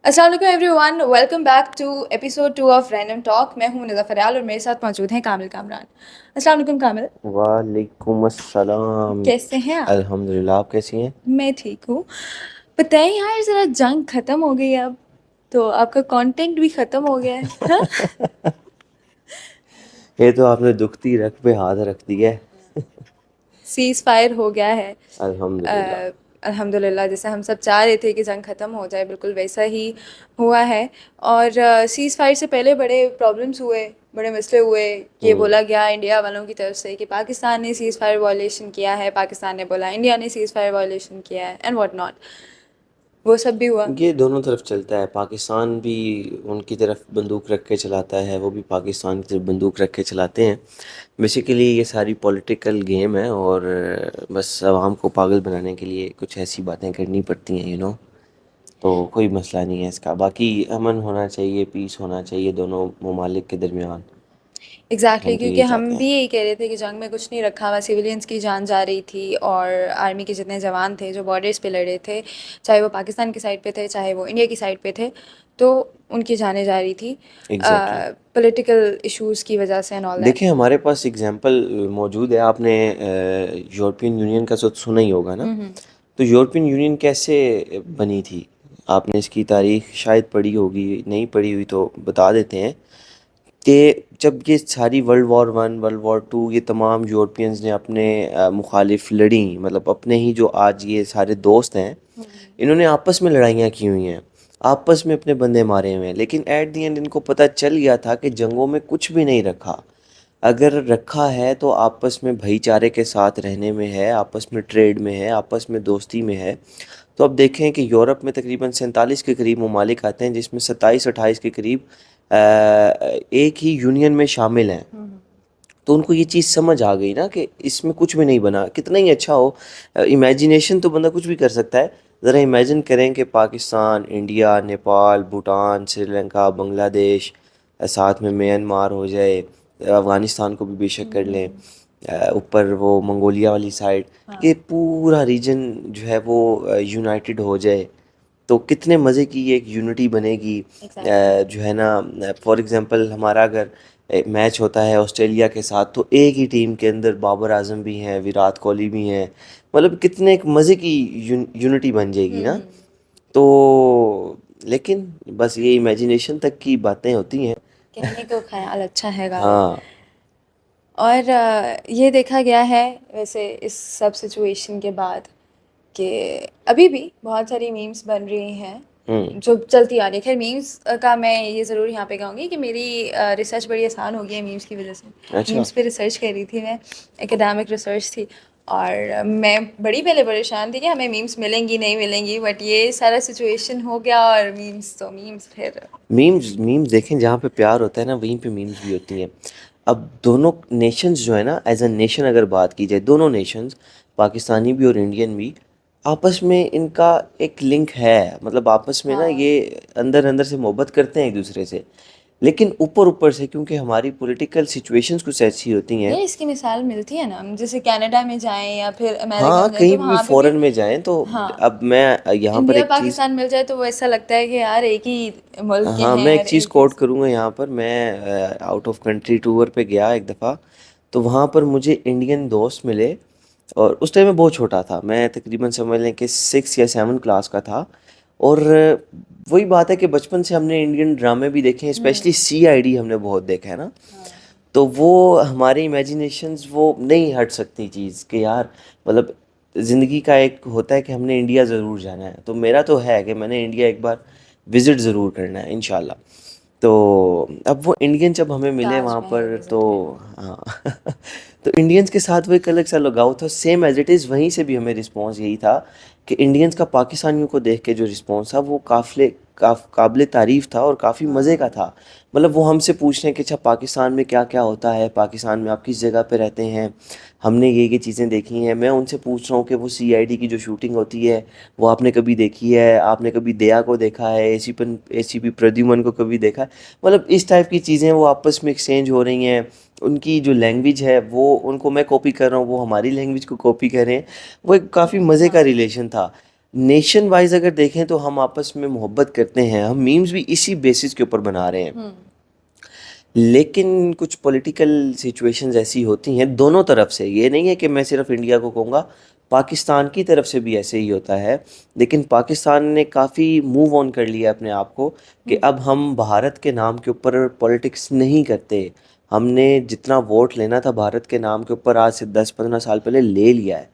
السلام علیکم everyone, welcome back to episode 2 of random talk. میں ہوں نظر فریال اور میرے ساتھ موجود ہیں کامل کامران. السلام علیکم کامل. وعلیکم السلام. کیسے ہیں آپ؟ الحمد للہ. آپ کیسی ہیں؟ میں ٹھیک ہوں. بتائیں یار، ذرا جنگ ختم ہو گئی اب تو آپ کا کانٹینٹ بھی ختم ہو گیا ہے. یہ تو آپ نے دکھتی رکھ پہ ہاتھ رکھ دیا ہے. سیز فائر ہو گیا ہے الحمد للہ. الحمد للہ. جیسے ہم سب چاہ رہے تھے کہ جنگ ختم ہو جائے، بالکل ویسا ہی ہوا ہے. اور سیز فائر سے پہلے بڑے پرابلمس ہوئے، بڑے مسئلے ہوئے. یہ بولا گیا انڈیا والوں کی طرف سے کہ پاکستان نے سیز فائر وائلیشن کیا ہے، پاکستان نے بولا انڈیا نے سیز فائر وائلیشن کیا ہے، اینڈ واٹ ناٹ. وہ سب بھی ہوا. یہ دونوں طرف چلتا ہے. پاکستان بھی ان کی طرف بندوق رکھ کے چلاتا ہے، وہ بھی پاکستان کی طرف بندوق رکھ کے چلاتے ہیں. بیسیکلی یہ ساری پولیٹیکل گیم ہے اور بس عوام کو پاگل بنانے کے لیے کچھ ایسی باتیں کرنی پڑتی ہیں تو کوئی مسئلہ نہیں ہے اس کا. باقی امن ہونا چاہیے، پیس ہونا چاہیے دونوں ممالک کے درمیان. ایگزیکٹلی، ہم تو کیونکہ یہی ہم چاہتے ہیں. بھی یہی کہہ رہے تھے کہ جنگ میں کچھ نہیں رکھا ہوا، سویلینس کی جان جا رہی تھی اور آرمی کے جتنے جوان تھے جو بارڈرز پہ لڑے تھے، چاہے وہ پاکستان کی سائڈ پہ تھے چاہے وہ انڈیا کی سائڈ پہ تھے، تو ان کی جانیں جا رہی تھی ایگزیکٹلی. پولیٹیکل ایشوز کی وجہ سے اینڈ آل دیٹ. دیکھیں ہمارے پاس اگزامپل موجود ہے. آپ نے یورپین یونین کا سنا ہی ہوگا نا. تو یورپین یونین کیسے بنی تھی؟ آپ نے اس کی تاریخ شاید پڑھی ہوگی، نہیں پڑھی ہوئی تو بتا دیتے ہیں کہ جب یہ ساری ورلڈ وار ٹو یہ تمام یورپینز نے اپنے مخالف لڑیں، مطلب اپنے ہی جو آج یہ سارے دوست ہیں انہوں نے آپس میں لڑائیاں کی ہوئی ہیں، آپس میں اپنے بندے مارے ہوئے ہیں. لیکن ایٹ دی اینڈ ان کو پتہ چل گیا تھا کہ جنگوں میں کچھ بھی نہیں رکھا. اگر رکھا ہے تو آپس میں بھائی چارے کے ساتھ رہنے میں ہے، آپس میں ٹریڈ میں ہے، آپس میں دوستی میں ہے. تو اب دیکھیں کہ یورپ میں تقریباً 47 کے قریب ممالک آتے ہیں، جس میں 27-28 کے قریب ایک ہی یونین میں شامل ہیں. تو ان کو یہ چیز سمجھ آ گئی نا کہ اس میں کچھ بھی نہیں بنا. کتنا ہی اچھا ہو، امیجینیشن تو بندہ کچھ بھی کر سکتا ہے. ذرا امیجن کریں کہ پاکستان، انڈیا، نیپال، بھوٹان، سری لنکا، بنگلہ دیش، ساتھ میں میانمار ہو جائے، افغانستان کو بھی بے شک کر لیں، اوپر وہ منگولیا والی سائڈ، یہ پورا ریجن جو ہے وہ یونائٹڈ ہو جائے تو کتنے مزے کی ایک یونٹی بنے گی. جو ہے نا، فار ایگزامپل ہمارا اگر میچ ہوتا ہے آسٹریلیا کے ساتھ تو ایک ہی ٹیم کے اندر بابر اعظم بھی ہیں، وراٹ کوہلی بھی ہیں، مطلب کتنے ایک مزے کی یونٹی بن جائے گی نا. تو لیکن بس یہ امیجینیشن تک کی باتیں ہوتی ہیں. کہنے کو خیال اچھا ہے غالب. ہاں. اور یہ دیکھا گیا ہے ویسے اس سب سچویشن کے بعد کہ ابھی بھی بہت ساری میمز بن رہی ہیں جو چلتی آ رہی ہے. خیر میمز کا میں یہ ضرور یہاں پہ کہوں گی کہ میری ریسرچ بڑی آسان ہو گئی ہے میمز کی وجہ سے. اچھا. میمز پہ ریسرچ کر رہی تھی میں، اکیڈیمک ریسرچ تھی، اور میں بڑی پہلے پریشان تھی کہ ہمیں میمز ملیں گی نہیں ملیں گی، بٹ یہ سارا سچویشن ہو گیا اور میمز تو میمز. پھر میمز دیکھیں جہاں پہ پیار ہوتا ہے نا وہیں پہ میمز بھی ہوتی ہیں. اب دونوں نیشنز جو ہے نا، ایز اے نیشن اگر بات کی جائے، دونوں نیشنز پاکستانی بھی اور انڈین بھی آپس میں ان کا ایک لنک ہے. مطلب آپس میں نا یہ اندر اندر سے محبت کرتے ہیں ایک دوسرے سے، لیکن اوپر سے کیونکہ ہماری پولیٹیکل سچویشنز کچھ ایسی ہوتی ہیں. یہ اس کی مثال ملتی ہے نا، جیسے کینیڈا میں جائیں یا پھر امریکہ ہاں میں جائیں کہیں تو بھی وہاں پہ بھی فورن میں جائیں تو ہاں اب میں یہاں پر انڈیا ایک چیز، پاکستان مل جائے تو وہ ایسا لگتا ہے کہ یار ایک ہی ملک کے ہاں ہیں میں ایک اور چیز ایک ہی. کوٹ کروں گا یہاں پر. میں آؤٹ آف کنٹری ٹور پہ گیا ایک دفعہ، تو وہاں پر مجھے انڈین دوست ملے، اور اس ٹائم میں بہت چھوٹا تھا، میں تقریباً سمجھ لیں کہ 6 یا 7 کلاس کا تھا. اور وہی بات ہے کہ بچپن سے ہم نے انڈین ڈرامے بھی دیکھے ہیں، اسپیشلی CID ہم نے بہت دیکھا ہے نا. تو وہ ہماری امیجینیشنز وہ نہیں ہٹ سکتی چیز کہ یار مطلب زندگی کا ایک ہوتا ہے کہ ہم نے انڈیا ضرور جانا ہے. تو میرا تو ہے کہ میں نے انڈیا ایک بار وزٹ ضرور کرنا ہے انشاءاللہ. تو اب وہ انڈین جب ہمیں ملے تاج وہاں محل پر تو وزٹ کرنا. ہاں تو انڈینس کے ساتھ وہ ایک الگ سا لگاؤ تھا. سیم ایز اٹ از وہیں سے بھی ہمیں رسپانس یہی تھا کہ انڈینس کا پاکستانیوں کو دیکھ کے جو رسپانس تھا وہ قابل تعریف تھا اور کافی مزے کا تھا. مطلب وہ ہم سے پوچھ رہے ہیں کہ اچھا پاکستان میں کیا کیا ہوتا ہے، پاکستان میں آپ کس جگہ پہ رہتے ہیں، ہم نے یہ چیزیں دیکھی ہیں. میں ان سے پوچھ رہا ہوں کہ وہ CID کی جو شوٹنگ ہوتی ہے وہ آپ نے کبھی دیکھی ہے، آپ نے کبھی دیا کو دیکھا ہے، ACP پردیومن کو کبھی دیکھا ہے. مطلب اس ٹائپ کی چیزیں وہ آپس میں ایکسچینج ہو رہی ہیں. ان کی جو لینگویج ہے وہ ان کو میں کاپی کر رہا ہوں، وہ ہماری لینگویج کو کاپی کر رہے ہیں. وہ ایک کافی مزے کا ریلیشن تھا. نیشن وائز اگر دیکھیں تو ہم آپس میں محبت کرتے ہیں, ہم میمز بھی اسی بیسس کے اوپر بنا رہے ہیں, لیکن کچھ پولیٹیکل سچویشنز ایسی ہوتی ہیں دونوں طرف سے. یہ نہیں ہے کہ میں صرف انڈیا کو کہوں گا, پاکستان کی طرف سے بھی ایسے ہی ہوتا ہے. لیکن پاکستان نے کافی موو آن کر لیا اپنے آپ کو کہ اب ہم بھارت کے نام کے اوپر پولیٹکس نہیں کرتے. ہم نے جتنا ووٹ لینا تھا بھارت کے نام کے اوپر آج سے 10-15 سال پہلے لے لیا ہے,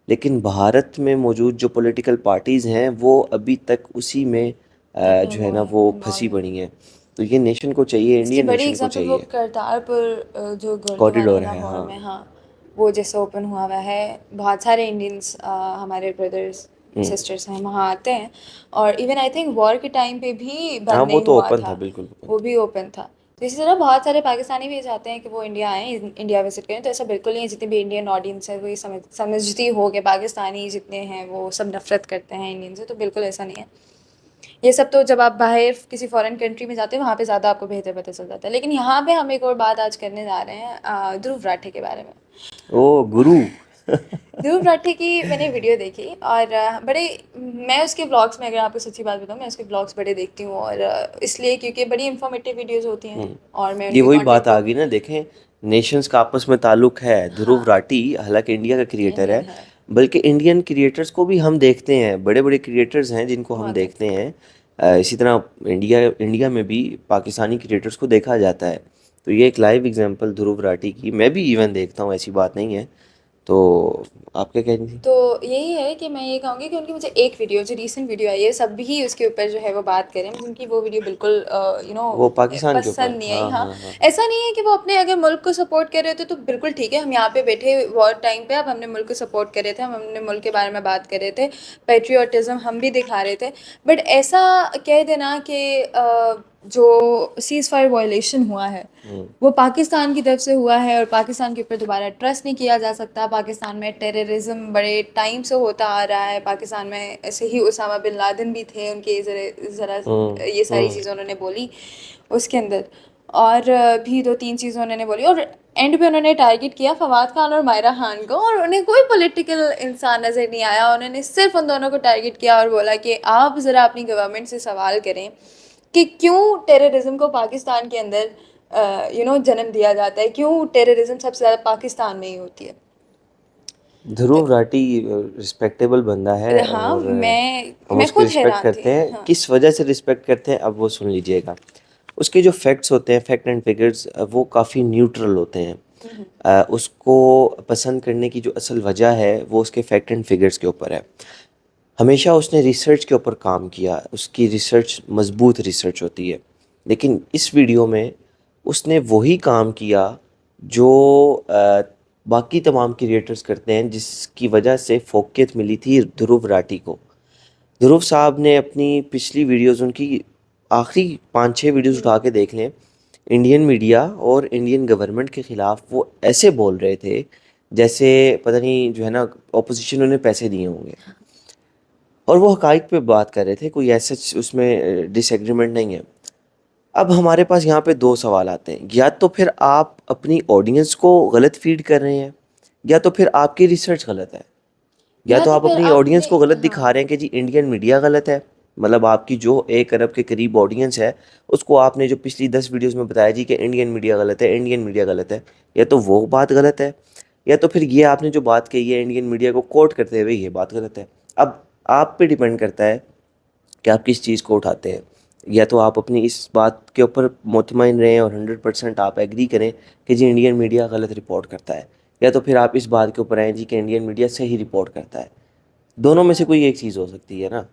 لیکن بھارت میں موجود جو پولیٹیکل پارٹیز ہیں وہ ابھی تک اسی میں جو ہے نا وہ پھنسی پڑی ہیں. تو یہ نیشن کو چاہیے, اس کی انڈین بڑی نیشن کو اگزامپل وہ چاہیے. کرتارپور جو گردوارا کوریڈور ہے, لاہور ہاں. میں, ہاں وہ جیسے اوپن ہوا ہوا ہے. بہت سارے انڈینس ہمارے بردرس سسٹرس ہیں وہاں آتے ہیں, اور ایون آئی تھنک وار کے ٹائم پہ بھی ہاں بند وہ نہیں تو ہوا اوپن تھا, بالکل اوپن وہ تھا. بھی اوپن تھا. تو اسی طرح بہت سارے پاکستانی بھی چاہتے ہیں کہ وہ انڈیا آئیں, انڈیا وزٹ کریں. تو ایسا بالکل نہیں ہے. جتنے بھی انڈین آڈینس ہے وہ یہ سمجھتی ہو کہ پاکستانی جتنے ہیں وہ سب نفرت کرتے ہیں انڈین سے, تو بالکل ایسا نہیں ہے. یہ سب تو جب آپ باہر کسی فارن کنٹری میں جاتے ہیں وہاں پہ زیادہ آپ کو بہتر پتہ چل جاتا ہے. لیکن یہاں پہ ہم ایک اور بات آج کرنے جا رہے ہیں دھرو راٹھے کے بارے میں. او گرو. دھرو راٹھے کی میں نے ویڈیو دیکھی, اور بڑے, میں اس کے بلاگس میں, اگر آپ کو سچی بات بتاؤں, میں اس کے بلاگس بڑے دیکھتی ہوں, اور اس لیے کیونکہ بڑی انفارمیٹیو ویڈیوز ہوتی ہیں اور میں ان یہ کے وہی بات کانٹینٹ آ کو. گئی نا, دیکھیں نیشنز کا آپس میں تعلق ہے. دھرو ہاں راٹھی حالانکہ انڈیا کا کریٹر ہے, انڈین ہے بلکہ انڈین کریٹرز کو بھی ہم دیکھتے ہیں, بڑے بڑے کریٹرز ہیں جن کو ہم بہت دیکھتے ہیں. اسی طرح انڈیا میں بھی پاکستانی کریٹرز کو دیکھا جاتا ہے. تو یہ ایک لائیو ایگزامپل دھرو راٹھی کی, میں بھی ایون دیکھتا ہوں, ایسی بات نہیں ہے. تو آپ کیا کہہ رہی تھیں؟ تو یہی ہے کہ میں یہ کہوں گی کہ ان کی مجھے ایک ویڈیو جو ریسنٹ ویڈیو آئی ہے, سب بھی اس کے اوپر جو ہے وہ بات کریں, مجھے ان کی وہ ویڈیو بالکل وہ پاکستان کے اوپر, پسند نہیں آئی. ہاں ہاں ہاں ہاں. ایسا نہیں ہے کہ وہ اپنے اگر ملک کو سپورٹ کر رہے تھے تو بالکل ٹھیک ہے, ہم یہاں پہ بیٹھے وار ٹائم پہ, اب ہم نے ملک کو سپورٹ کر رہے تھے, ہم اپنے ملک کے بارے میں بات کر رہے تھے, پیٹریوٹزم ہم بھی دکھا رہے تھے. بٹ ایسا کہہ دینا کہ جو سیز فائر وائلیشن ہوا ہے وہ پاکستان کی طرف سے ہوا ہے, اور پاکستان کے اوپر دوبارہ ٹرسٹ نہیں کیا جا سکتا. پاکستان میں ٹیررزم بڑے ٹائم سے ہوتا آ رہا ہے. پاکستان میں ایسے ہی اسامہ بن لادن بھی تھے, ان کے ذرا یہ ساری چیزیں انہوں نے بولی اس کے اندر, اور بھی 2-3 چیزیں انہوں نے بولی, اور اینڈ پہ انہوں نے ٹارگیٹ کیا فواد خان اور مائرہ خان کو, اور انہیں کوئی پولیٹیکل انسان نظر نہیں آیا. انہوں نے صرف ان دونوں کو ٹارگیٹ کیا اور بولا کہ آپ ذرا اپنی گورنمنٹ سے سوال کریں کہ کیوں ٹیررزم کو پاکستان کے اندر جنم دیا جاتا ہے, کیوں ٹیررزم سب سے زیادہ پاکستان میں ہی ہوتی ہے. دھرو راٹھی رسپیکٹیبل بندہ ہے, ہاں اور ہم میں اس کی خود رسپیکٹ حیران تھی. کرتے ہیں. ہاں کس وجہ سے رسپیکٹ کرتے ہیں اب وہ سن لیجئے گا. اس کے جو فیکٹس ہوتے ہیں, فیکٹ اینڈ فگرز, وہ کافی نیوٹرل ہوتے ہیں. اس کو پسند کرنے کی جو اصل وجہ ہے وہ اس کے فیکٹ اینڈ فگرز کے اوپر ہے. ہمیشہ اس نے ریسرچ کے اوپر کام کیا, اس کی ریسرچ مضبوط ریسرچ ہوتی ہے. لیکن اس ویڈیو میں اس نے وہی کام کیا جو باقی تمام کریٹرز کرتے ہیں, جس کی وجہ سے فوقیت ملی تھی دھرو راٹھی کو. دھرو صاحب نے اپنی پچھلی ویڈیوز, ان کی آخری 5-6 ویڈیوز اٹھا کے دیکھ لیں, انڈین میڈیا اور انڈین گورنمنٹ کے خلاف وہ ایسے بول رہے تھے جیسے پتہ نہیں جو ہے نا اپوزیشن انہیں پیسے دیے ہوں گے, اور وہ حقائق پہ بات کر رہے تھے. کوئی ایسا اس میں ڈس ایگریمنٹ نہیں ہے. اب ہمارے پاس یہاں پہ 2 سوال آتے ہیں, یا تو پھر آپ اپنی آڈینس کو غلط فیڈ کر رہے ہیں, یا تو پھر آپ کی ریسرچ غلط ہے, یا تو آپ پھر اپنی آپ آڈینس نے کو غلط ہاں دکھا رہے ہیں کہ جی انڈین میڈیا غلط ہے. مطلب آپ کی جو 1 ارب کے قریب آڈینس ہے اس کو آپ نے جو پچھلی 10 ویڈیوز میں بتایا جی کہ انڈین میڈیا غلط ہے, انڈین میڈیا غلط ہے, یا تو وہ بات غلط ہے, یا تو پھر یہ آپ نے جو بات کہی ہے انڈین میڈیا کو کوٹ کرتے ہوئے یہ بات غلط ہے. اب آپ پہ ڈیپینڈ کرتا ہے کہ آپ کس چیز کو اٹھاتے ہیں. یا تو آپ اپنی اس بات کے اوپر مطمئن رہیں اور 100% آپ ایگری کریں کہ جی انڈین میڈیا غلط رپورٹ کرتا ہے, یا تو پھر آپ اس بات کے اوپر آئیں جی کہ انڈین میڈیا صحیح رپورٹ کرتا ہے. دونوں میں سے کوئی ایک چیز ہو سکتی ہے نا.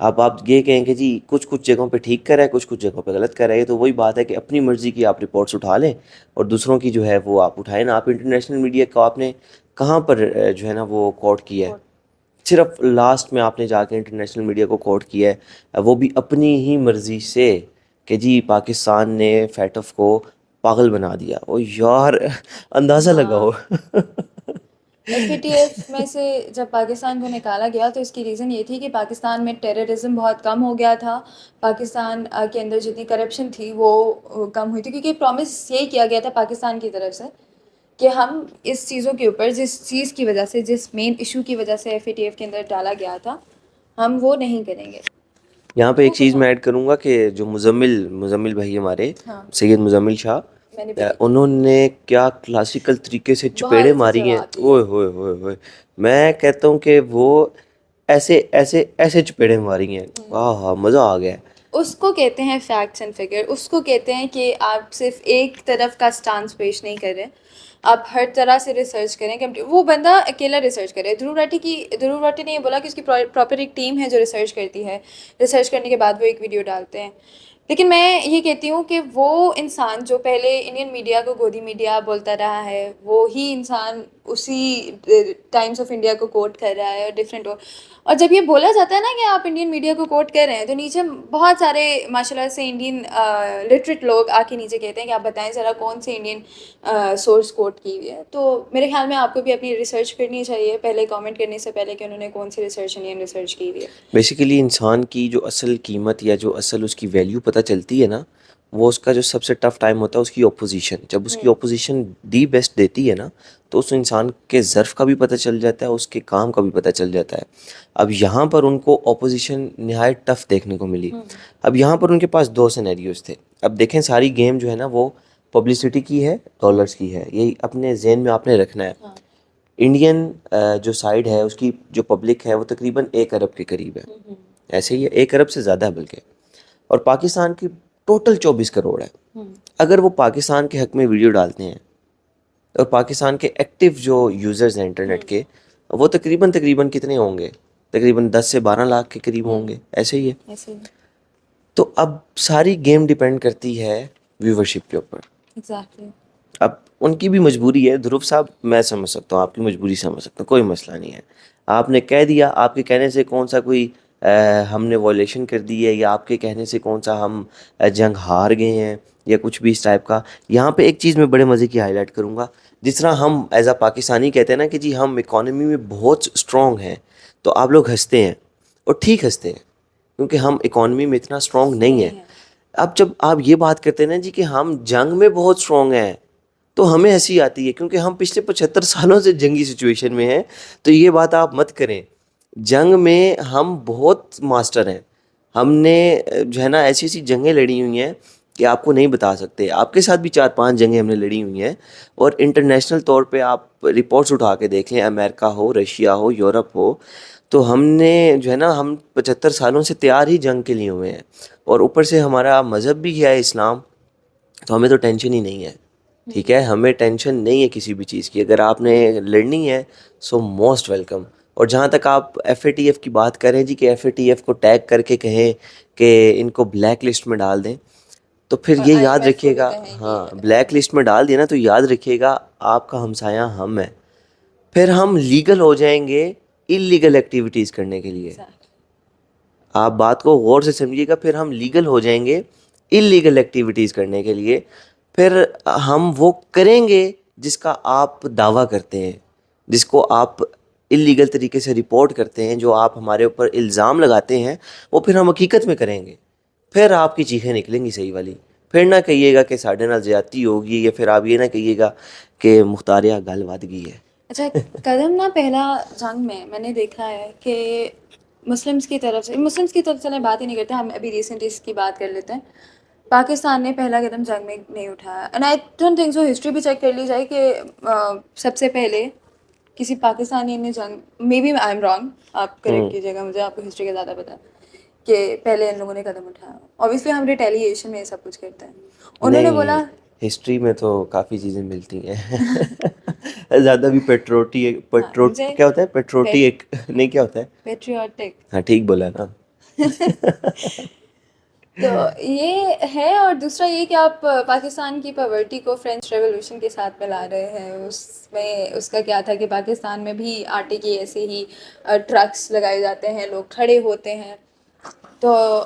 آپ یہ کہیں کہ جی کچھ جگہوں پہ ٹھیک کر رہا ہے, کچھ جگہوں پہ غلط کر رہا ہے, تو وہی بات ہے کہ اپنی مرضی کی آپ رپورٹس اٹھا لیں اور دوسروں کی جو ہے وہ آپ اٹھائیں نا. آپ انٹرنیشنل میڈیا کو آپ نے کہاں پر جو ہے نا وہ کوٹ کیا ہے؟ صرف لاسٹ میں آپ نے جا کے انٹرنیشنل میڈیا کو کوٹ کیا ہے, وہ بھی اپنی ہی مرضی سے, کہ جی پاکستان نے فیٹف کو پاگل بنا دیا. او یار اندازہ ہاں لگاؤ. FATF میں سے جب پاکستان کو نکالا گیا تو اس کی ریزن یہ تھی کہ پاکستان میں ٹیررزم بہت کم ہو گیا تھا, پاکستان کے اندر جتنی کرپشن تھی وہ کم ہوئی تھی, کیونکہ پرومس یہی کیا گیا تھا پاکستان کی طرف سے کہ ہم اس چیزوں کے اوپر, جس چیز کی وجہ سے, جس مین ایشو کی وجہ سے FATF کے اندر ڈالا گیا تھا, ہم وہ نہیں کریں گے. یہاں پہ ایک چیز میں ایڈ کروں گا کہ جو مزمل بھائی ہمارے ہاں سید مزمل شاہ، میں نے بھی دیکھی. انہوں نے کیا کلاسیکل طریقے سے چپیڑے بہت اچھا ماری ہیں، جواب دیا. اوئے ہوئے ہوئے ہوئے. میں کہتا ہوں کہ وہ ایسے ایسے ایسے چپیڑے ماری ہیں، ہاں مزہ آ گیا. اس کو کہتے ہیں فیکٹس اینڈ فگر. اس کو کہتے ہیں کہ آپ صرف ایک طرف کا سٹانس پیش نہیں کر رہے، آپ ہر طرح سے ریسرچ کریں. کہ وہ بندہ اکیلا ریسرچ کرے. دھرو راٹھی نے یہ بولا کہ اس کی پراپر ایک ٹیم ہے جو ریسرچ کرتی ہے. ریسرچ کرنے کے بعد وہ ایک ویڈیو ڈالتے ہیں. لیکن میں یہ کہتی ہوں کہ وہ انسان جو پہلے انڈین میڈیا کو گودی میڈیا بولتا رہا ہے، وہی انسان اسی ٹائمس آف انڈیا کو کوٹ کر رہا ہے اور ڈفرینٹ. اور جب یہ بولا جاتا ہے نا کہ آپ انڈین میڈیا کو کوٹ کر رہے ہیں، تو نیچے بہت سارے ماشاء اللہ سے انڈین لٹریٹ لوگ آ کے نیچے کہتے ہیں کہ آپ بتائیں ذرا کون سے انڈین سورس کوٹ کی ہوئی ہے. تو میرے خیال میں آپ کو بھی اپنی ریسرچ کرنی چاہیے پہلے کامنٹ کرنے سے پہلے کہ انہوں نے کون سی ریسرچ انڈین ریسرچ کی ہوئی ہے. بیسیکلی انسان کی جو اصل قیمت یا جو اصل اس کی ویلیو پتہ چلتی ہے نا، وہ اس کا جو سب سے ٹف ٹائم ہوتا ہے اس کی اپوزیشن. جب اس کی اپوزیشن دی بیسٹ دیتی ہے نا، تو اس انسان کے ظرف کا بھی پتہ چل جاتا ہے، اس کے کام کا بھی پتہ چل جاتا ہے. اب یہاں پر ان کو اپوزیشن نہایت ٹف دیکھنے کو ملی. اب یہاں پر ان کے پاس دو سینیریوز تھے. اب دیکھیں ساری گیم جو ہے نا وہ پبلسٹی کی ہے، ڈالرز کی ہے. یہی اپنے ذہن میں آپ نے رکھنا ہے. انڈین جو سائڈ ہے اس کی جو پبلک ہے وہ تقریباً 1 ارب کے قریب ہے، ایسے ہی ہے 1 ارب سے زیادہ ہے بلکہ. اور پاکستان کی ٹوٹل 24 کروڑ ہے. اگر وہ پاکستان کے حق میں ویڈیو ڈالتے ہیں اور پاکستان کے ایکٹیو جو یوزرز ہیں انٹرنیٹ کے، وہ تقریباً کتنے ہوں گے؟ تقریباً 10 سے 12 لاکھ کے قریب ہوں گے، ایسے ہی ہے. تو اب ساری گیم ڈیپینڈ کرتی ہے ویورشپ کے اوپر. ایگزیکٹلی. اب ان کی بھی مجبوری ہے. دھروب صاحب میں سمجھ سکتا ہوں آپ کی مجبوری، سمجھ سکتا ہوں، کوئی مسئلہ نہیں ہے. آپ نے کہہ دیا، آپ کے کہنے سے کون سا کوئی ہم نے وائلیشن کر دی ہے، یا آپ کے کہنے سے کون سا ہم جنگ ہار گئے ہیں یا کچھ بھی اس ٹائپ کا. یہاں پہ ایک چیز میں بڑے مزے کی ہائی لائٹ کروں گا. جس طرح ہم ایز اے پاکستانی کہتے ہیں نا کہ جی ہم اکانومی میں بہت اسٹرانگ ہیں، تو آپ لوگ ہنستے ہیں اور ٹھیک ہنستے ہیں کیونکہ ہم اکانومی میں اتنا اسٹرانگ نہیں ہیں. اب جب آپ یہ بات کرتے ہیں نا جی کہ ہم جنگ میں بہت اسٹرانگ ہیں، تو ہمیں ہنسی آتی ہے کیونکہ ہم پچھلے 75 سالوں سے جنگی سچویشن میں ہیں. تو یہ بات آپ مت کریں. جنگ میں ہم بہت ماسٹر ہیں. ہم نے جو ہے نا ایسی ایسی جنگیں لڑی ہوئی ہیں کہ آپ کو نہیں بتا سکتے. آپ کے ساتھ بھی 4-5 جنگیں ہم نے لڑی ہوئی ہیں. اور انٹرنیشنل طور پہ آپ رپورٹس اٹھا کے دیکھ لیں، امریکہ ہو، رشیا ہو، یورپ ہو، تو ہم نے جو ہے نا ہم 75 سالوں سے تیار ہی جنگ کے لیے ہوئے ہیں. اور اوپر سے ہمارا مذہب بھی ہے اسلام، تو ہمیں تو ٹینشن ہی نہیں ہے. ٹھیک ہے، ہمیں ٹینشن نہیں ہے کسی بھی چیز کی. اگر آپ نے لڑنی ہے سو موسٹ ویلکم. اور جہاں تک آپ ایف اے ٹی ایف کی بات کریں جی کہ ایف اے ٹی ایف کو ٹیگ کر کے کہیں کہ ان کو بلیک لسٹ میں ڈال دیں، تو پھر اور یہ آئی یاد ایم ایف کو رکھیے بھی گا، کہیں ہاں کہ بلیک لسٹ میں ڈال دیا نا تو یاد رکھیے گا آپ کا ہمسایہ ہم ہے. پھر ہم لیگل ہو جائیں گے انلیگل ایکٹیویٹیز کرنے کے لیے. آپ بات کو غور سے سمجھیے گا. پھر ہم لیگل ہو جائیں گے انلیگل ایکٹیویٹیز کرنے کے لیے. پھر ہم وہ کریں گے جس کا آپ دعویٰ کرتے ہیں، جس کو آپ انلیگل طریقے سے رپورٹ کرتے ہیں، جو آپ ہمارے اوپر الزام لگاتے ہیں، وہ پھر ہم حقیقت میں کریں گے. پھر آپ کی چیخیں نکلیں گی صحیح والی. پھر نہ کہیے گا کہ ساڑھے نال زیادتی ہوگی، یا پھر آپ یہ نہ کہیے گا کہ مختاریہ گل ود گئی ہے. اچھا قدم نا پہلا جنگ میں نے دیکھا ہے کہ مسلمس کی طرف سے بات ہی نہیں کرتے. ہم ابھی ریسنٹ اس کی بات کر لیتے ہیں. پاکستان نے پہلا قدم جنگ میں نہیں اٹھایا. And I don't think so. History بھی چیک کر لی جائے کہ سب سے پہلے کسی پاکستانی نے جنگ، may be I am wrong, آپ کریکٹ کیجیے گا مجھے، آپ کو ہسٹری کا زیادہ پتہ ہے، کہ پہلے ان لوگوں نے قدم اٹھایا. اوبیسلی ہم ریٹیلیشن میں یہ سب کچھ کرتے ہیں. انہوں نے بولا نہیں، ہسٹری میں تو کافی چیزیں ملتی ہیں. زیادہ بھی مجھے کیا ہوتا ہے پیٹروٹک نہیں، کیا ہوتا ہے پیٹریوٹک، ہاں ٹھیک بولا نا. تو یہ ہے. اور دوسرا یہ کہ آپ پاکستان کی پاورٹی کو فرینچ ریولوشن کے ساتھ ملا رہے ہیں. اس میں اس کا کیا تھا کہ پاکستان میں بھی آٹے کی ایسے ہی ٹرکس لگائے جاتے ہیں، لوگ کھڑے ہوتے ہیں. تو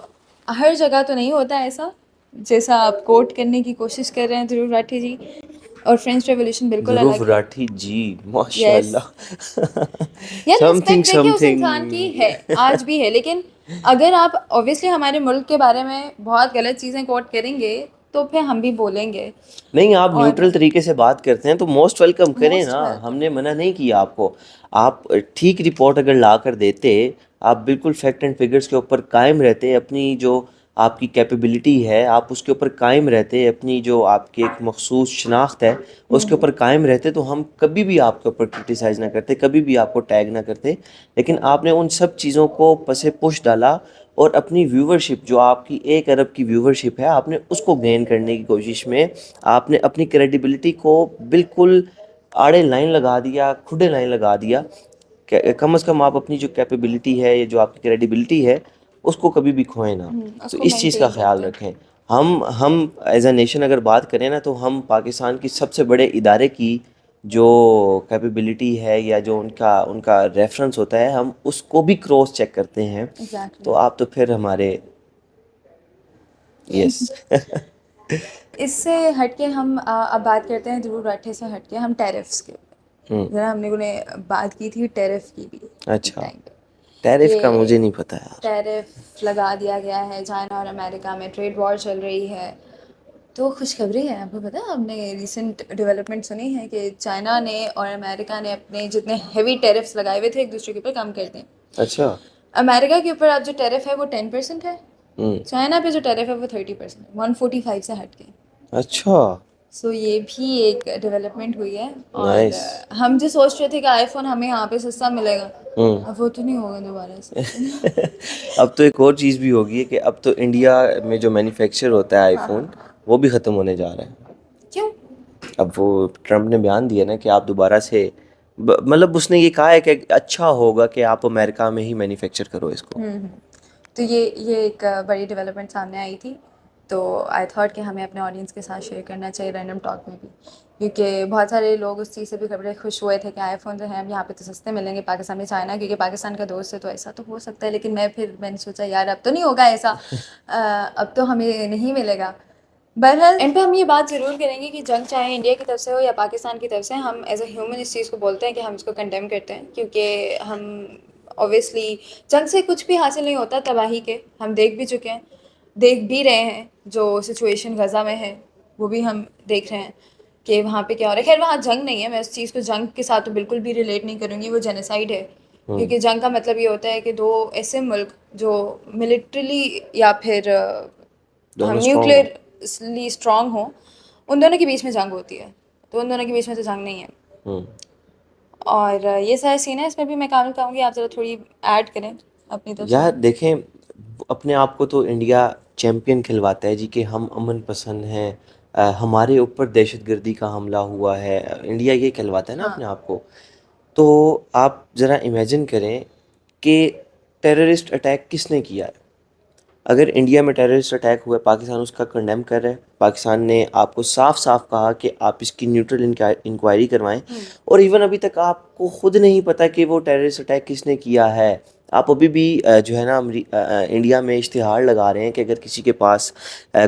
ہر جگہ تو نہیں ہوتا ایسا جیسا آپ کوٹ کرنے کی کوشش کر رہے ہیں دھرو راٹھی جی. اور فرینچ ریولیوشن بالکل ضرور الگ ہے. راٹھی جی، ماشاء یس، اللہ. یار سم تھنگ رسپیکٹ دیکھیے سم اس انسان کی تھنگ. ہے، آج بھی ہے. لیکن اگر آپ اوبیسلی ہمارے ملک کے بارے میں بہت غلط چیزیں کوٹ کریں گے تو پھر ہم بھی بولیں گے. نہیں، آپ اور نیوٹرل طریقے سے بات کرتے ہیں تو موسٹ ویلکم کریں موسٹ نا. ہم ویلکم. نے منع نہیں کیا آپ کو. آپ ٹھیک رپورٹ اگر لا کر دیتے، آپ بالکل فیکٹ اینڈ فگرس کے اوپر قائم رہتے، اپنی جو آپ کی کیپیبلٹی ہے آپ اس کے اوپر قائم رہتے، اپنی جو آپ کی ایک مخصوص شناخت ہے اس کے اوپر قائم رہتے، تو ہم کبھی بھی آپ کے اوپر کرٹیسائز نہ کرتے، کبھی بھی آپ کو ٹیگ نہ کرتے. لیکن آپ نے ان سب چیزوں کو پس پش ڈالا اور اپنی ویورشپ، جو آپ کی 1 ارب کی ویورشپ ہے، آپ نے اس کو گین کرنے کی کوشش میں آپ نے اپنی کریڈیبلٹی کو بالکل آڑے لائن لگا دیا، کھڈے لائن لگا دیا. کم از کم آپ اپنی جو کیپیبلٹی ہے، جو آپ کی کریڈیبلٹی ہے، اس کو کبھی بھی کھوئیں نہ. اس تو کو اس چیز کا مینٹین خیال کرتے ہیں. رکھیں. ہم ایز اے نیشن اگر بات کریں نا، تو ہم پاکستان کی سب سے بڑے ادارے کی جو کیپیبلٹی ہے یا جو ان کا ریفرنس ہوتا ہے، ہم اس کو بھی کراس چیک کرتے ہیں. ایگزیکٹلی. تو آپ تو پھر ہمارے یس. اس سے ہٹ کے ہم اب بات کرتے ہیں ضرور راٹھے سے ہٹ کے ہم ٹیرفس کے. ذرا ہم نے بات کی تھی ٹیرف کی بھی ایک اچھا، ٹائم پہ. ٹیرف کا یہ مجھے نہیں پتہ یار. ٹیرف لگا دیا گیا ہے، چائنا اور امریکہ میں ٹریڈ وار چل رہی ہے. تو خوشخبری ہے، آپ کو پتہ ہے، ہم نے ریسنٹ ڈیولپمنٹ سنی ہے کہ چائنا نے اور امریکہ نے اپنے جتنے ہیوی ٹیرفس لگائے ہوئے تھے ایک دوسرے کے اوپر کم کر دیں. اچھا. امریکہ کے اوپر اب جو ٹیرف ہے وہ 10% ہے، ہوں. چائنا پہ جو ٹیرف ہے وہ 30%، 145 سے ہٹ کے. اچھا. سو یہ بھی ایک ڈیولپمنٹ ہوئی ہے. اور نائس. ہم جو سوچ رہے تھے کہ آئی فون ہمیں یہاں پہ سستا ملے گا، ہوں. اب وہ تو نہیں ہوگا دوبارہ سے. اب تو ایک اور چیز بھی ہوگی کہ اب تو انڈیا میں جو مینوفیکچر ہوتا ہے آئی ہاں ہاں. فون، وہ بھی ختم ہونے جا رہا ہے. کیوں؟ اب وہ ٹرمپ نے بیان دیا نا کہ آپ دوبارہ سے، مطلب اس نے یہ کہا ہے کہ اچھا ہوگا کہ آپ امریکہ میں ہی مینوفیکچر کرو اس کو. تو یہ ایک بڑی ڈیولپمنٹ سامنے آئی تھی. تو آئی تھاٹ کہ ہمیں اپنے آڈینس کے ساتھ شیئر کرنا چاہیے رینڈم ٹاک میں بھی، کیونکہ بہت سارے لوگ اس چیز سے بھی بڑے خوش ہوئے تھے کہ آئی فون جو ہیں یہاں پہ تو سستے ملیں گے پاکستان میں. چائنا کیونکہ پاکستان کا دوست ہے تو ایسا تو ہو سکتا ہے، لیکن میں نے سوچا یار اب تو نہیں ہوگا ایسا، اب تو ہمیں نہیں ملے گا. بہرحال اینڈ پہ ہم یہ بات ضرور کریں گے کہ جنگ چاہے انڈیا کی طرف سے ہو یا پاکستان کی طرف سے، ہم ایز اے ہیومن اس چیز کو بولتے ہیں کہ ہم اس کو کنڈیم کرتے ہیں، کیونکہ ہم اوبیسلی جنگ سے کچھ بھی حاصل نہیں ہوتا تباہی کے. ہم دیکھ بھی چکے ہیں، دیکھ بھی رہے ہیں. جو سچویشن غزہ میں ہے وہ بھی ہم دیکھ رہے ہیں کہ وہاں پہ کیا ہو رہا ہے. خیر وہاں جنگ نہیں ہے، میں اس چیز کو جنگ کے ساتھ تو بالکل بھی ریلیٹ نہیں کروں گی، وہ جینیسائڈ ہے. کیونکہ جنگ کا مطلب یہ ہوتا ہے کہ دو ایسے ملک جو ملٹریلی یا پھر ہم دونوں اسٹرانگ ہو. نیوکلیئرلی اسٹرانگ ہوں، ان دونوں کے بیچ میں جنگ ہوتی ہے. تو ان دونوں کے بیچ میں تو جنگ نہیں ہے. اور یہ سارے سین ہے، اس میں بھی میں کامل کہوں گی آپ ذرا تھوڑی ایڈ کریں اپنی طرف سے. یار دیکھیں، اپنے آپ کو تو انڈیا چیمپئن کھلواتا ہے جی کہ ہم امن پسند ہیں، ہمارے اوپر دہشت گردی کا حملہ ہوا ہے، انڈیا یہ کہلواتا ہے نا ہاں اپنے آپ کو. تو آپ ذرا امیجن کریں کہ ٹیررسٹ اٹیک کس نے کیا ہے. اگر انڈیا میں ٹیررسٹ اٹیک ہوا ہے، پاکستان اس کا کنڈیم کر رہا ہے. پاکستان نے آپ کو صاف صاف کہا کہ آپ اس کی نیوٹرل انکوائری کروائیں. اور ایون ابھی تک آپ کو خود نہیں پتہ کہ وہ ٹیررسٹ اٹیک کس نے کیا ہے. آپ ابھی بھی جو ہے نا انڈیا میں اشتہار لگا رہے ہیں کہ اگر کسی کے پاس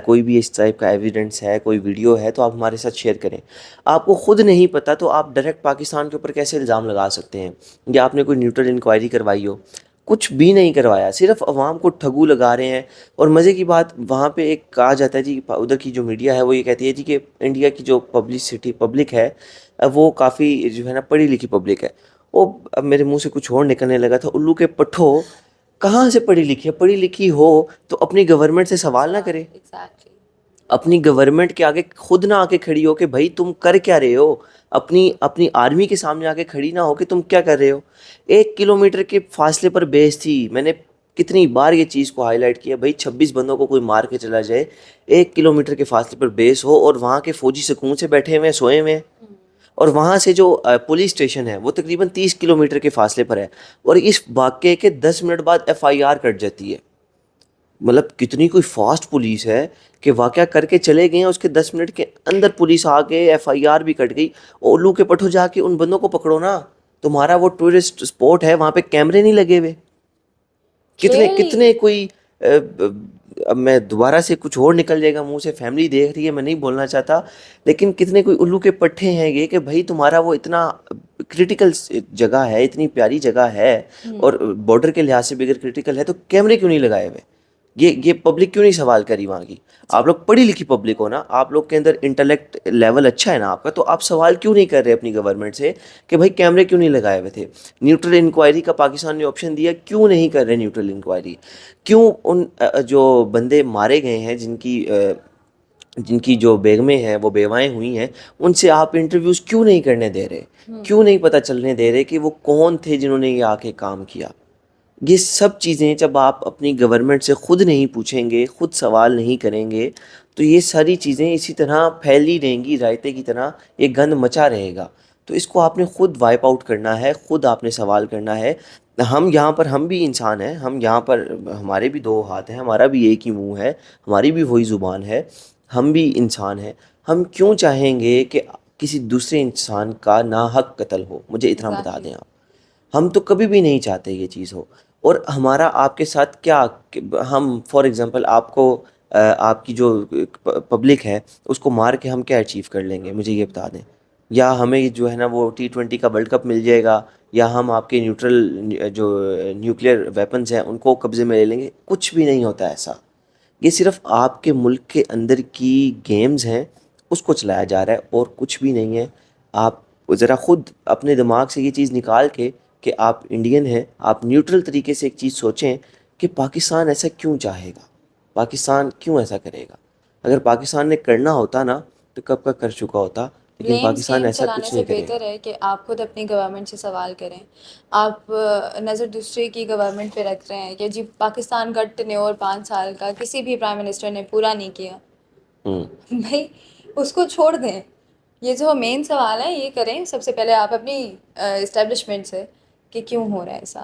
کوئی بھی اس ٹائپ کا ایویڈنس ہے، کوئی ویڈیو ہے، تو آپ ہمارے ساتھ شیئر کریں. آپ کو خود نہیں پتہ تو آپ ڈائریکٹ پاکستان کے اوپر کیسے الزام لگا سکتے ہیں کہ آپ نے کوئی نیوٹرل انکوائری کروائی ہو. کچھ بھی نہیں کروایا، صرف عوام کو ٹھگو لگا رہے ہیں. اور مزے کی بات وہاں پہ ایک کہا جاتا ہے جی، ادھر کی جو میڈیا ہے وہ یہ کہتی ہے جی کہ انڈیا کی جو پبلک ہے وہ کافی جو ہے نا پڑھی لکھی پبلک ہے. وہ اب میرے منہ سے کچھ اور نکلنے لگا تھا، الو کے پٹھو کہاں سے پڑھی لکھی ہے؟ پڑھی لکھی ہو تو اپنی گورنمنٹ سے سوال نہ کرے، ایگزیکٹلی. اپنی گورنمنٹ کے آگے خود نہ آ کے کھڑی ہو کہ بھائی تم کر کیا رہے ہو. اپنی آرمی کے سامنے آ کے کھڑی نہ ہو کہ تم کیا کر رہے ہو. 1 کلومیٹر کے فاصلے پر بیس تھی. میں نے کتنی بار یہ چیز کو ہائی لائٹ کیا، بھائی 26 بندوں کو کوئی مار کے چلا جائے، 1 کلومیٹر کے فاصلے پر بیس ہو، اور وہاں کے فوجی سکون سے بیٹھے ہوئے سوئے ہوئے، اور وہاں سے جو پولیس اسٹیشن ہے وہ تقریباً 30 کلومیٹر کے فاصلے پر ہے. اور اس واقعے کے 10 منٹ بعد FIR کٹ جاتی ہے. مطلب کتنی کوئی فاسٹ پولیس ہے کہ واقعہ کر کے چلے گئے ہیں، اس کے 10 منٹ کے اندر پولیس آ کے FIR بھی کٹ گئی. اولو کے پٹھو جا کے ان بندوں کو پکڑو نا. تمہارا وہ ٹورسٹ اسپاٹ ہے، وہاں پہ کیمرے نہیں لگے ہوئے. کتنے کوئی اب میں دوبارہ سے کچھ اور نکل جائے گا منہ سے، فیملی دیکھ رہی ہے، میں نہیں بولنا چاہتا، لیکن کتنے کوئی الو کے پٹھے ہیں یہ کہ بھائی تمہارا وہ اتنا کرٹیکل جگہ ہے، اتنی پیاری جگہ ہے، اور بارڈر کے لحاظ سے بھی اگر کرٹیکل ہے تو کیمرے کیوں نہیں لگائے ہوئے. یہ پبلک کیوں نہیں سوال کری وہاں کی؟ آپ لوگ پڑھی لکھی پبلک ہو نا, آپ لوگ کے اندر انٹلیکٹ لیول اچھا ہے نا آپ کا, تو آپ سوال کیوں نہیں کر رہے اپنی گورنمنٹ سے کہ بھائی کیمرے کیوں نہیں لگائے ہوئے تھے؟ نیوٹرل انکوائری کا پاکستان نے آپشن دیا, کیوں نہیں کر رہے نیوٹرل انکوائری؟ کیوں ان جو بندے مارے گئے ہیں, جن کی جو بیگمیں ہیں وہ بیوائیں ہوئی ہیں, ان سے آپ انٹرویوز کیوں نہیں کرنے دے رہے؟ کیوں نہیں پتہ چلنے دے رہے کہ وہ کون تھے جنہوں نے یہ آ کے کام کیا؟ یہ سب چیزیں جب آپ اپنی گورنمنٹ سے خود نہیں پوچھیں گے, خود سوال نہیں کریں گے, تو یہ ساری چیزیں اسی طرح پھیلی رہیں گی رائتے کی طرح, یہ گند مچا رہے گا. تو اس کو آپ نے خود وائپ آؤٹ کرنا ہے, خود آپ نے سوال کرنا ہے. ہم یہاں پر ہم بھی انسان ہیں, ہم یہاں پر ہمارے بھی دو ہاتھ ہیں, ہمارا بھی ایک ہی منہ ہے, ہماری بھی وہی زبان ہے, ہم بھی انسان ہیں. ہم کیوں چاہیں گے کہ کسی دوسرے انسان کا ناحق قتل ہو؟ مجھے اتنا بتا ایگزیکٹلی. دیں آپ. ہم تو کبھی بھی نہیں چاہتے یہ چیز ہو. اور ہمارا آپ کے ساتھ کیا, ہم فار ایگزامپل آپ کو آپ کی جو پبلک ہے اس کو مار کے ہم کیا اچیو کر لیں گے؟ مجھے یہ بتا دیں. یا ہمیں جو ہے نا وہ T20 کا ورلڈ کپ مل جائے گا, یا ہم آپ کے نیوٹرل جو نیوکلیئر ویپنز ہیں ان کو قبضے میں لے لیں گے؟ کچھ بھی نہیں ہوتا ایسا. یہ صرف آپ کے ملک کے اندر کی گیمز ہیں, اس کو چلایا جا رہا ہے, اور کچھ بھی نہیں ہے. آپ ذرا خود اپنے دماغ سے یہ چیز نکال کے کہ آپ انڈین ہیں, آپ نیوٹرل طریقے سے ایک چیز سوچیں کہ پاکستان ایسا کیوں چاہے گا, پاکستان کیوں ایسا کرے گا. اگر پاکستان نے کرنا ہوتا نا تو کب کا کر چکا ہوتا, لیکن بلیم پاکستان گیم ایسا چلانے کچھ سے نہیں کرے گا. بہتر ہے کہ آپ خود اپنی گورنمنٹ سے سوال کریں. آپ نظر دوسرے کی گورنمنٹ پہ رکھ رہے ہیں کہ جی پاکستان کا ٹینیور 5 سال کا کسی بھی پرائم منسٹر نے پورا نہیں کیا. ہوں بھائی اس کو چھوڑ دیں. یہ جو مین سوال ہے یہ کریں سب سے پہلے آپ اپنی اسٹیبلشمنٹ سے کہ کیوں ہو رہا ہے ایسا.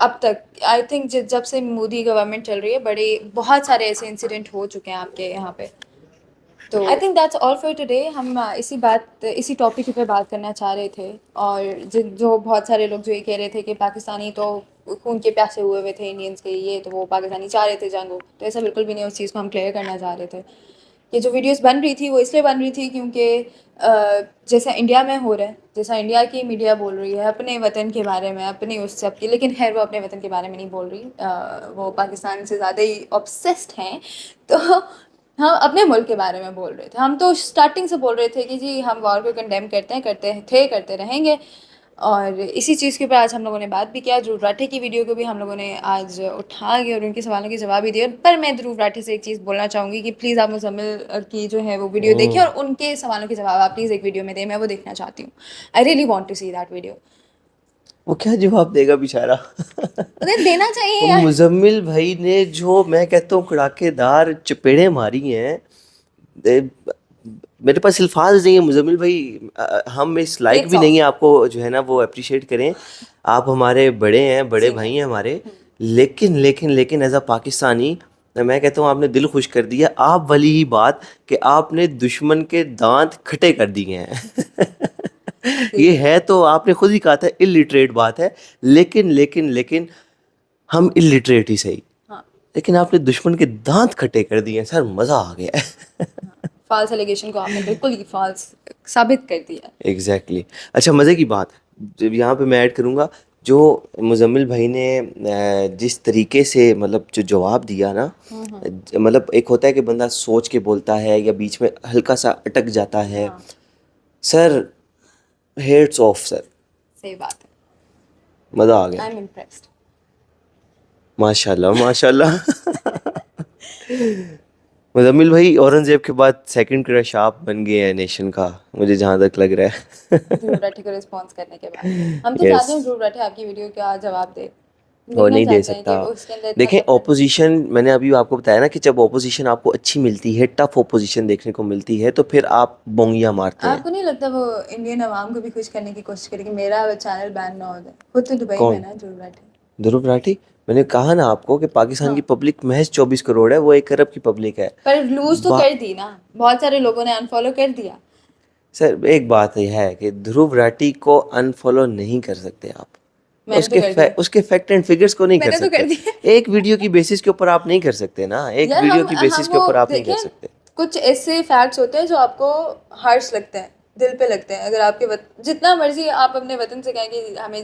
اب تک آئی تھنک جب سے مودی گورنمنٹ چل رہی ہے بہت سارے ایسے انسیڈنٹ ہو چکے ہیں آپ کے یہاں پہ. تو I think that's all for today. ہم اسی ٹاپک پہ بات کرنا چاہ رہے تھے, اور جو بہت سارے لوگ جو یہ کہہ رہے تھے کہ پاکستانی تو خون کے پیاسے ہوئے تھے انڈینس کے, یہ تو وہ پاکستانی چاہ رہے تھے جنگ ہو, تو ایسا بالکل بھی نہیں. اس چیز کو ہم کلیئر کرنا چاہ رہے تھے. یہ جو ویڈیوز بن رہی تھی وہ اس لیے بن رہی تھی کیونکہ جیسا انڈیا میں ہو رہا ہے, جیسا انڈیا کی میڈیا بول رہی ہے اپنے وطن کے بارے میں, اپنی اس سب کی, لیکن خیر وہ اپنے وطن کے بارے میں نہیں بول رہی, وہ پاکستان سے زیادہ ہی obsessed ہیں. تو ہم اپنے ملک کے بارے میں بول رہے تھے. ہم تو اسٹارٹنگ سے بول رہے تھے کہ جی ہم وار کو کنڈیم کرتے رہیں گے. اور اسی چیز کے اوپر آج ہم لوگوں نے بات بھی کیا. دھرو راٹھے کی ویڈیو کو بھی ہم لوگوں نے آج اٹھا گیا اور ان کے سوالوں کے جواب بھی دیے. پر میں دھرو راٹھے سے ایک چیز بولنا چاہوں گی کہ پلیز آپ مزمل کی جو ہے وہ ویڈیو دیکھیں, اور ان کے سوالوں کے جواب آپ پلیز ایک ویڈیو میں دیں. میں وہ دیکھنا چاہتی ہوں. I really want to see that video. وہ کیا جواب دے گا بیچارہ؟ انہیں دینا چاہیے وہ یار. مزمل بھائی نے جو میں کہتا ہوں کڑاکے دار چپیڑیں ماری ہیں, میرے پاس الفاظ نہیں ہے. مزمل بھائی ہم اس لائق ہیٹس بھی نہیں آف. ہیں آپ کو جو ہے نا وہ اپریشیٹ کریں. آپ ہمارے بڑے ہیں, بڑے سینئر. بھائی ہیں ہمارے, لیکن ایز اے پاکستانی میں کہتا ہوں آپ نے دل خوش کر دیا. آپ والی ہی بات کہ آپ نے دشمن کے دانت کھٹے کر دیے ہیں. یہ ہے تو آپ نے خود ہی کہا تھا الٹریٹ بات ہے, لیکن ہم الٹریٹ ہی صحیح, ہاں لیکن آپ نے دشمن کے دانت کھٹے کر دیے ہیں. سر مزہ آ گیا. فالس ایلیگیشن کو آپ نے بالکل ہی فالس ثابت کر دیا. ایگزیکٹلی. اچھا مزے کی بات جب یہاں پہ میں ایڈ کروں گا, جو مزمل بھائی نے جس طریقے سے مطلب جو جواب دیا نا, مطلب ایک ہوتا ہے کہ بندہ سوچ کے بولتا ہے یا بیچ میں ہلکا سا اٹک جاتا ہے. ہاں سر ہیٹس آف سر, صحیح بات ہے. مزہ آ گیا. I am impressed. ماشاء اللہ ماشاء اللہ. مزمل بھائی اورنگزیب کے بعد سیکنڈ کرش آپ بن گئے ہیں نیشن کا, مجھے جہاں تک لگ رہا ہے. دھرو راٹھے کو رسپانس کرنے کے بعد ہم تو یس, چاہتے ہیں دھرو راٹھے آپ کی ویڈیو کا جواب دے. وہ دیکھنا نہیں دے چاہتے ہیں کہ سکتا. وہ اس کے اندر اتنا دیکھیں کنفیڈنس. اپوزیشن, میں نے ابھی آپ کو بتایا نا کہ جب اپوزیشن آپ کو اچھی ملتی ہے, ٹف اپوزیشن دیکھنے کو ملتی ہے, تو پھر آپ بونگیاں مارتے ہیں. آپ کو نہیں لگتا وہ انڈین عوام کو بھی خوش کرنے کی کوشش کرے کہ میرا چینل بین نہ ہو جائے؟ خود تو دبئی میں کون؟ نا دھرو راٹھے. دھرو راٹھی. میں نے کہا نا آپ کو کہ پاکستان ہاں کی پبلک محض 24 کروڑ ہے, وہ 1 ارب کی پبلک ہے. پر لوز تو کر دی نا, بہت سارے لوگوں نے انفالو کر دیا. سر ایک بات یہ ہے کہ دھرو راٹھی کو انفالو نہیں کر سکتے آپ. میں نے تو کر دیا. اس کے فیکٹ اینڈ فگرز کو نہیں میں کر نے تو سکتے. دیا. ایک ویڈیو کی بیسس کے اوپر آپ نہیں کر سکتے نا, ایک یار ویڈیو کی ہم بیسس کے وہ اوپر آپ نہیں دیکھیں, کر سکتے. کچھ ایسے فیکٹس ہوتے ہیں جو آپ کو ہارش لگتے ہیں, دل پہ لگتے ہیں. اگر آپ کے جتنا مرضی آپ اپنے وطن سے کہیں کہ ہمیں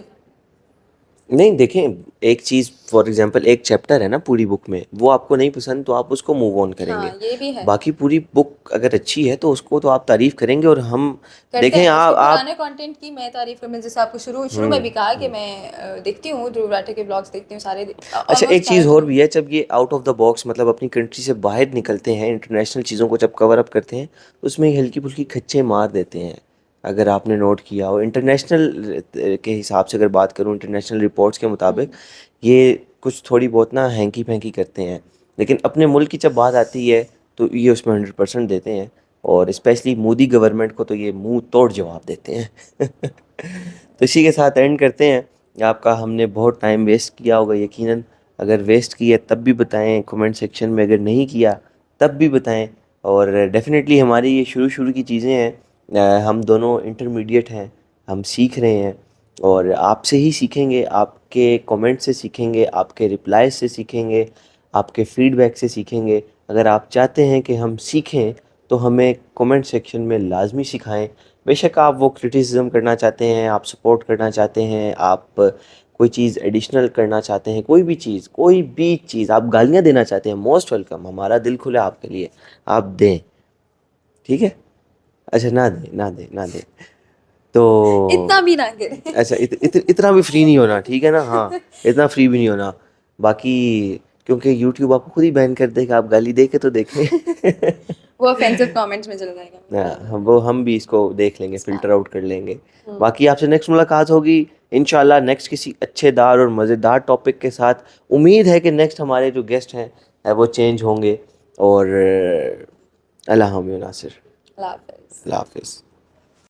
نہیں دیکھیں ایک چیز فار ایگزامپل ایک چیپٹر ہے نا پوری بک میں، وہ آپ کو نہیں پسند تو آپ اس کو موو آن کریں ہاں گے. یہ بھی ہے. باقی پوری بک اگر اچھی ہے تو اس کو تو آپ تعریف کریں گے. اور ہم کرتے دیکھیں ہیں اس کے آپ پرانے کانٹینٹ کی میں تعریف کروں. جیسے آپ کو شروع میں بھی کہا کہ میں دیکھتی ہوں دھرو راٹھے کے بلاگس دیکھتی ہوں سارے, اچھا ایک آلموسٹ چیز سارے اور تو. بھی ہے، جب یہ آؤٹ آف دا باکس مطلب اپنی کنٹری سے باہر نکلتے ہیں، انٹرنیشنل چیزوں کو جب کور اپ کرتے ہیں تو اس میں ہلکی پھلکی کھچے مار دیتے ہیں. اگر آپ نے نوٹ کیا ہو انٹرنیشنل کے حساب سے اگر بات کروں، انٹرنیشنل رپورٹس کے مطابق یہ کچھ تھوڑی بہت نا ہینکی پھینکی کرتے ہیں. لیکن اپنے ملک کی جب بات آتی ہے تو یہ اس میں 100% دیتے ہیں. اور اسپیشلی مودی گورنمنٹ کو تو یہ منہ توڑ جواب دیتے ہیں. تو اسی کے ساتھ اینڈ کرتے ہیں. آپ کا ہم نے بہت ٹائم ویسٹ کیا ہوگا یقیناً. اگر ویسٹ کیا تب بھی بتائیں کمنٹ سیکشن میں، اگر نہیں کیا تب بھی بتائیں. اور ڈیفینیٹلی ہماری یہ شروع کی چیزیں ہیں. ہم دونوں انٹرمیڈیٹ ہیں، ہم سیکھ رہے ہیں اور آپ سے ہی سیکھیں گے. آپ کے کمنٹ سے سیکھیں گے، آپ کے رپلائز سے سیکھیں گے، آپ کے فیڈ بیک سے سیکھیں گے. اگر آپ چاہتے ہیں کہ ہم سیکھیں تو ہمیں کمنٹ سیکشن میں لازمی سکھائیں. بے شک آپ وہ کرٹیسزم کرنا چاہتے ہیں، آپ سپورٹ کرنا چاہتے ہیں، آپ کوئی چیز ایڈیشنل کرنا چاہتے ہیں، کوئی بھی چیز آپ گالیاں دینا چاہتے ہیں، موسٹ ویلکم. ہمارا دل کھلا آپ کے لیے، آپ دیں. ٹھیک ہے؟ اچھا نہ دیں تو اتنا بھی نہ کریں. اچھا اتنا بھی فری نہیں ہونا، ٹھیک ہے نا. ہاں اتنا فری بھی نہیں ہونا. باقی کیونکہ یوٹیوب آپ کو خود ہی بین کر دے گا، آپ گالی دے کے تو دیکھیں. وہ آفینسو کامنٹس میں چل جائے گا. وہ ہم بھی اس کو دیکھ لیں گے، فلٹر آؤٹ کر لیں گے. باقی آپ سے نیکسٹ ملاقات ہوگی انشاءاللہ نیکسٹ کسی اچھے دار اور مزیدار ٹاپک کے ساتھ. امید ہے کہ نیکسٹ ہمارے جو گیسٹ ہیں وہ چینج ہوں گے. اور اللہ حافظ ناصر. اللہ حافظ. اللہ حافظ.